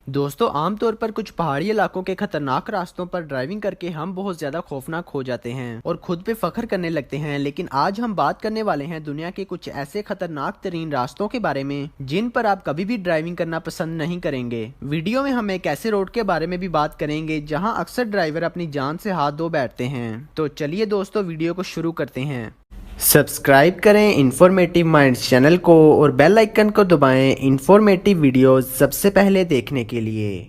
دوستو عام طور پر کچھ پہاڑی علاقوں کے خطرناک راستوں پر ڈرائیونگ کر کے ہم بہت زیادہ خوفناک ہو جاتے ہیں اور خود پہ فخر کرنے لگتے ہیں، لیکن آج ہم بات کرنے والے ہیں دنیا کے کچھ ایسے خطرناک ترین راستوں کے بارے میں جن پر آپ کبھی بھی ڈرائیونگ کرنا پسند نہیں کریں گے۔ ویڈیو میں ہم ایک ایسے روڈ کے بارے میں بھی بات کریں گے جہاں اکثر ڈرائیور اپنی جان سے ہاتھ دھو بیٹھتے ہیں۔ تو چلیے دوستو ویڈیو کو شروع کرتے ہیں۔ سبسکرائب کریں انفارمیٹیو مائنڈز چینل کو اور بیل آئیکن کو دبائیں انفارمیٹیو ویڈیوز سب سے پہلے دیکھنے کے لیے۔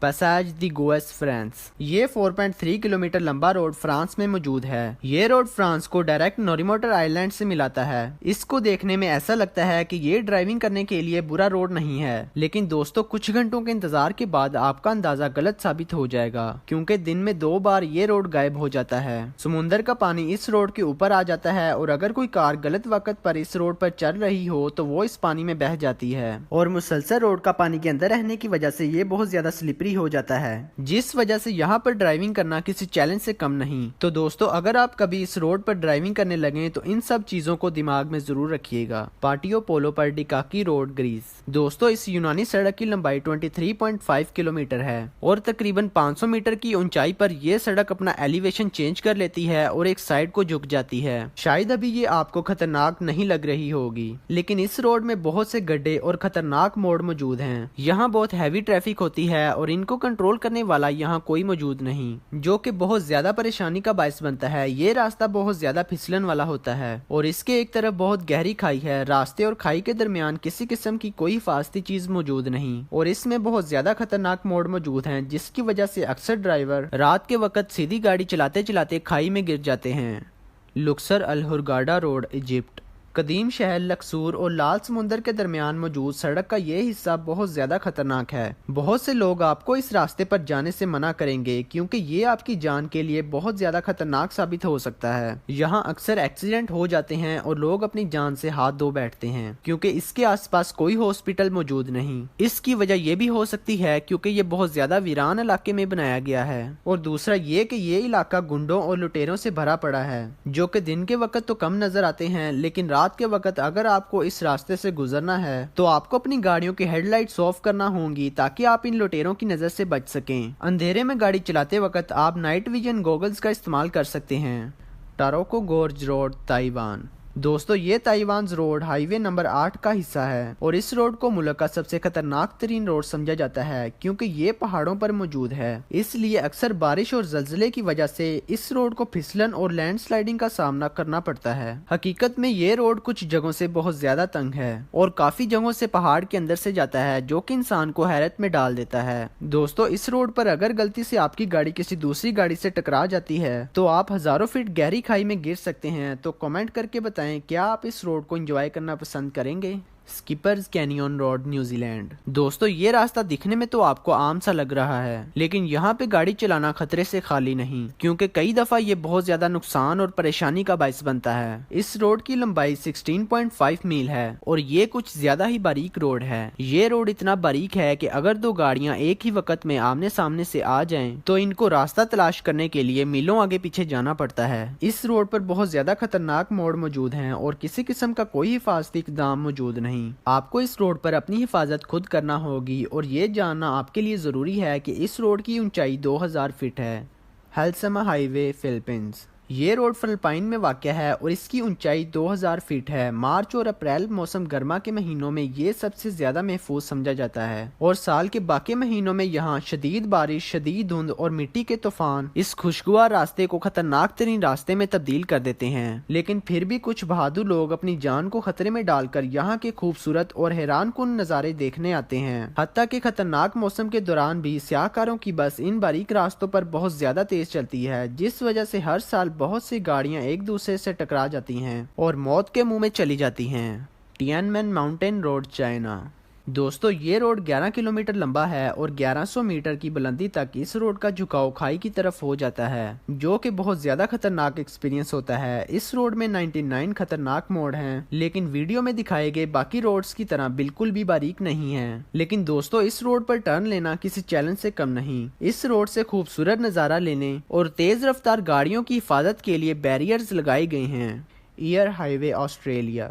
پیساج دی گویس فرانس، یہ 4.3 کلومیٹر لمبا روڈ فرانس میں موجود ہے۔ یہ روڈ فرانس کو ڈائریکٹ نوریموٹر آئی لینڈ سے ملاتا ہے۔ اس کو دیکھنے میں ایسا لگتا ہے کہ یہ ڈرائیونگ کرنے کے لیے برا روڈ نہیں ہے، لیکن دوستو کچھ گھنٹوں کے انتظار کے بعد آپ کا اندازہ غلط ثابت ہو جائے گا، کیونکہ دن میں 2 بار یہ روڈ غائب ہو جاتا ہے۔ سمندر کا پانی اس روڈ کے اوپر آ جاتا ہے اور اگر کوئی کار غلط وقت پر اس روڈ پر چل رہی ہو تو وہ اس پانی میں بہہ جاتی ہے، اور مسلسل روڈ کا پانی کے اندر رہنے کی وجہ سے یہ بہت زیادہ سلپری ہو جاتا ہے، جس وجہ سے یہاں پر ڈرائیونگ کرنا کسی چیلنج سے کم نہیں۔ تو دوستو اگر آپ کبھی اس روڈ پر ڈرائیونگ کرنے لگیں تو ان سب چیزوں کو دماغ میں ضرور رکھیے گا۔ پارٹیو پولو پر ڈیکاکی روڈ گریس، دوستو اس یونانی سڑک کی لمبائی 23.5 کلومیٹر ہے اور تقریباً 500 میٹر کی اونچائی پر یہ سڑک اپنا ایلیویشن چینج کر لیتی ہے اور ایک سائیڈ کو جھک جاتی ہے۔ شاید ابھی یہ آپ کو خطرناک نہیں لگ رہی ہوگی، لیکن اس روڈ میں بہت سے گڈھے اور خطرناک موڑ موجود ہیں۔ یہاں بہت ہیوی ٹریفک ہوتی ہے اور ان کو کنٹرول کرنے والا یہاں کوئی موجود نہیں، جو کہ بہت زیادہ پریشانی کا باعث بنتا ہے۔ یہ راستہ بہت زیادہ پھسلن والا ہوتا ہے اور اس کے ایک طرف بہت گہری کھائی ہے۔ راستے اور کھائی کے درمیان کسی قسم کی کوئی حفاظتی چیز موجود نہیں اور اس میں بہت زیادہ خطرناک موڑ موجود ہیں، جس کی وجہ سے اکثر ڈرائیور رات کے وقت سیدھی گاڑی چلاتے چلاتے کھائی میں گر جاتے ہیں۔ لکسر الہرگاڈا روڈ ایجپٹ، قدیم شہر لکسور اور لال سمندر کے درمیان موجود سڑک کا یہ حصہ بہت زیادہ خطرناک ہے۔ بہت سے لوگ آپ کو اس راستے پر جانے سے منع کریں گے کیونکہ یہ آپ کی جان کے لیے بہت زیادہ خطرناک ثابت ہو سکتا ہے۔ یہاں اکثر ایکسیڈنٹ ہو جاتے ہیں اور لوگ اپنی جان سے ہاتھ دھو بیٹھتے ہیں کیونکہ اس کے آس پاس کوئی ہاسپٹل موجود نہیں۔ اس کی وجہ یہ بھی ہو سکتی ہے کیونکہ یہ بہت زیادہ ویران علاقے میں بنایا گیا ہے، اور دوسرا یہ کہ یہ علاقہ گنڈوں اور لٹیروں سے بھرا پڑا ہے، جو کہ دن کے وقت تو کم نظر آتے ہیں، لیکن رات کے وقت اگر آپ کو اس راستے سے گزرنا ہے تو آپ کو اپنی گاڑیوں کی ہیڈ لائٹس آف کرنا ہوں گی تاکہ آپ ان لٹیروں کی نظر سے بچ سکیں۔ اندھیرے میں گاڑی چلاتے وقت آپ نائٹ ویژن گوگلز کا استعمال کر سکتے ہیں۔ ٹاروکو گورج روڈ، تائیوان، دوستو یہ تائیوان روڈ ہائی وے نمبر 8 کا حصہ ہے اور اس روڈ کو ملک کا سب سے خطرناک ترین روڈ سمجھا جاتا ہے کیونکہ یہ پہاڑوں پر موجود ہے۔ اس لیے اکثر بارش اور زلزلے کی وجہ سے اس روڈ کو پھسلن اور لینڈ سلائڈنگ کا سامنا کرنا پڑتا ہے۔ حقیقت میں یہ روڈ کچھ جگہوں سے بہت زیادہ تنگ ہے اور کافی جگہوں سے پہاڑ کے اندر سے جاتا ہے، جو کہ انسان کو حیرت میں ڈال دیتا ہے۔ دوستو اس روڈ پر اگر غلطی سے آپ کی گاڑی کسی دوسری گاڑی سے ٹکرا جاتی ہے تو آپ ہزاروں فٹ گہری کھائی میں گر سکتے ہیں۔ تو کمنٹ کر کے بتائیں کیا آپ اس روڈ کو انجوائے کرنا پسند کریں گے؟ سکیپرز کینیون روڈ، نیوزی لینڈ، دوستو یہ راستہ دکھنے میں تو آپ کو عام سا لگ رہا ہے، لیکن یہاں پہ گاڑی چلانا خطرے سے خالی نہیں، کیونکہ کئی دفعہ یہ بہت زیادہ نقصان اور پریشانی کا باعث بنتا ہے۔ اس روڈ کی لمبائی 16.5 میل ہے اور یہ کچھ زیادہ ہی باریک روڈ ہے۔ یہ روڈ اتنا باریک ہے کہ اگر 2 گاڑیاں ایک ہی وقت میں آمنے سامنے سے آ جائیں تو ان کو راستہ تلاش کرنے کے لیے میلوں آگے پیچھے جانا پڑتا ہے۔ اس روڈ پر بہت زیادہ خطرناک موڑ موجود ہیں اور کسی قسم کا کوئی حفاظتی اقدام موجود نہیں۔ آپ کو اس روڈ پر اپنی حفاظت خود کرنا ہوگی اور یہ جاننا آپ کے لیے ضروری ہے کہ اس روڈ کی اونچائی 2000 فٹ ہے۔ ہیلسما ہائی وے، فلپائنز، یہ روڈ فلپائن میں واقع ہے اور اس کی اونچائی 2000 فٹ ہے۔ مارچ اور اپریل موسم گرما کے مہینوں میں یہ سب سے زیادہ محفوظ سمجھا جاتا ہے اور سال کے باقی مہینوں میں یہاں شدید بارش، شدید دھند اور مٹی کے طوفان اس خوشگوار راستے کو خطرناک ترین راستے میں تبدیل کر دیتے ہیں، لیکن پھر بھی کچھ بہادر لوگ اپنی جان کو خطرے میں ڈال کر یہاں کے خوبصورت اور حیران کن نظارے دیکھنے آتے ہیں۔ حتیٰ کہ خطرناک موسم کے دوران بھی سیاح کاروں کی بس ان باریک راستوں پر بہت زیادہ تیز چلتی ہے، جس وجہ سے ہر سال بہت سی گاڑیاں ایک دوسرے سے ٹکرا جاتی ہیں اور موت کے منہ میں چلی جاتی ہیں۔ ٹین مین ماؤنٹین روڈ، چائنا، دوستو یہ روڈ 11 کلومیٹر لمبا ہے اور 1100 میٹر کی بلندی تک اس روڈ کا جھکاؤ کھائی کی طرف ہو جاتا ہے، جو کہ بہت زیادہ خطرناک ایکسپیرینس ہوتا ہے۔ اس روڈ میں 99 خطرناک موڑ ہیں، لیکن ویڈیو میں دکھائے گئے باقی روڈز کی طرح بالکل بھی باریک نہیں ہیں۔ لیکن دوستو اس روڈ پر ٹرن لینا کسی چیلنج سے کم نہیں۔ اس روڈ سے خوبصورت نظارہ لینے اور تیز رفتار گاڑیوں کی حفاظت کے لیے بیریئرز لگائے گئے ہیں۔ ایئر ہائی وے، آسٹریلیا،